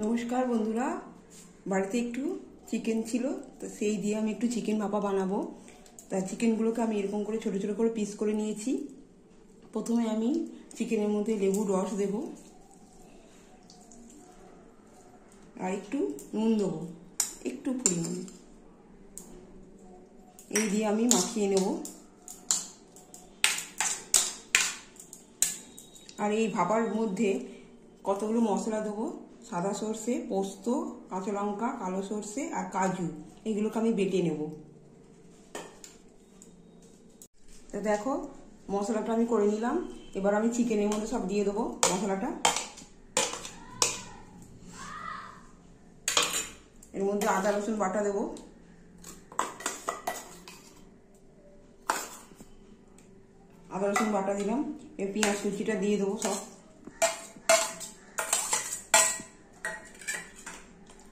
নমস্কার বন্ধুরা, বাড়িতে একটু চিকেন ছিল, তো সেই দিয়ে আমি একটু চিকেন ভাপা বানাবো। তা চিকেনগুলোকে আমি এরকম করে ছোট ছোট করে পিস করে নিয়েছি। প্রথমে আমি চিকেনের মধ্যে লেবুর রস দেব, আর একটু নুন দেবো, একটু পরিমাণে। এই দিয়ে আমি মাখিয়ে নেব। আর এই ভাপার মধ্যে কতগুলো মশলা দেবো: সাদা সর্ষে, পোস্ত, কাঁচা লঙ্কা, কালো সর্ষে আর কাজু। এগুলোকে আমি বেটে নেব। তো দেখো, মশলাটা আমি করে নিলাম। এবার আমি চিকেনের মধ্যে সব দিয়ে দেবো মশলাটা। এর মধ্যে আদা রসুন বাটা দেবো, আদা রসুন বাটা দিলাম। এর পেঁয়াজ কুচিটা দিয়ে দেবো সব,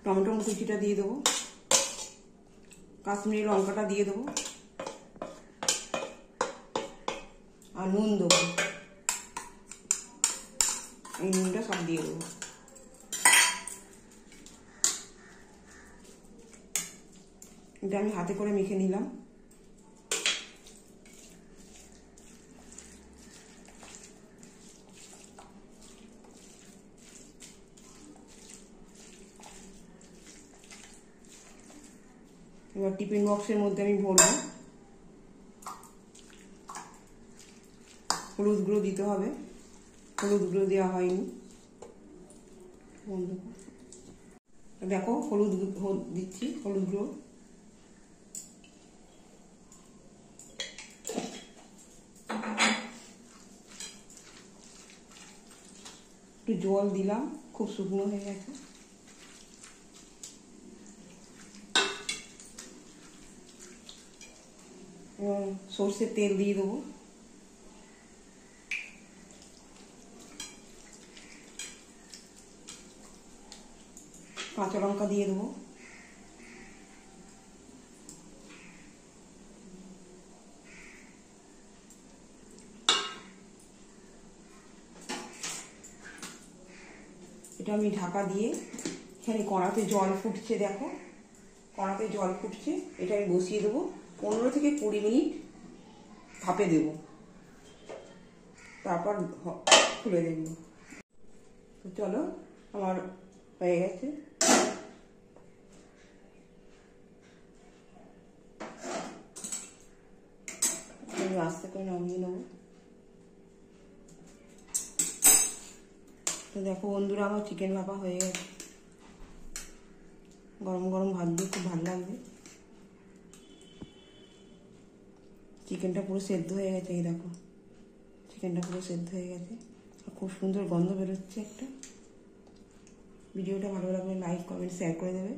টমেটো কুচিটা দিয়ে দেবো, কাশ্মীরি লঙ্কাটা দিয়ে দেবো, আর নুন দেবো। এই নুনটা সব দিয়ে দেবো। এটা আমি হাতে করে মেখে নিলাম। এবার টিফিন বক্সের মধ্যে আমি ভরবো। হলুদ গুঁড়ো দিতে হবে, হলুদ গুঁড়ো দেওয়া হয়নি। দেখো, হলুদ দিচ্ছি, হলুদ গুঁড়ো। একটু জল দিলাম, খুব শুকনো হয়ে গেছে। সর্ষের তেল দিয়ে দেবো, কাঁচা লঙ্কা দিয়ে দেবো, এটা আমি ঢাকা দিয়ে, এখানে কড়াতে জল ফুটছে, দেখো কড়াতে জল ফুটছে, এটা আমি বসিয়ে দেবো। 15 থেকে 20 মিনিট ভাপে দেব, তারপর খুলে দেব। তো চলো, আমার হয়ে গেছে। আমি আস্তে করে নামিয়ে নেব। তো দেখো বন্ধুরা, আমার চিকেন ভাপা হয়ে গেছে। গরম গরম ভাত দিয়ে খুব ভালো লাগবে। চিকেনটা পুরো সেদ্ধ হয়ে গেছে। এই দেখো, চিকেনটা পুরো সেদ্ধ হয়ে গেছে, আর খুব সুন্দর গন্ধ বেরোচ্ছে একটা। ভিডিওটা ভালো লাগলে লাইক, কমেন্ট, শেয়ার করে দেবে।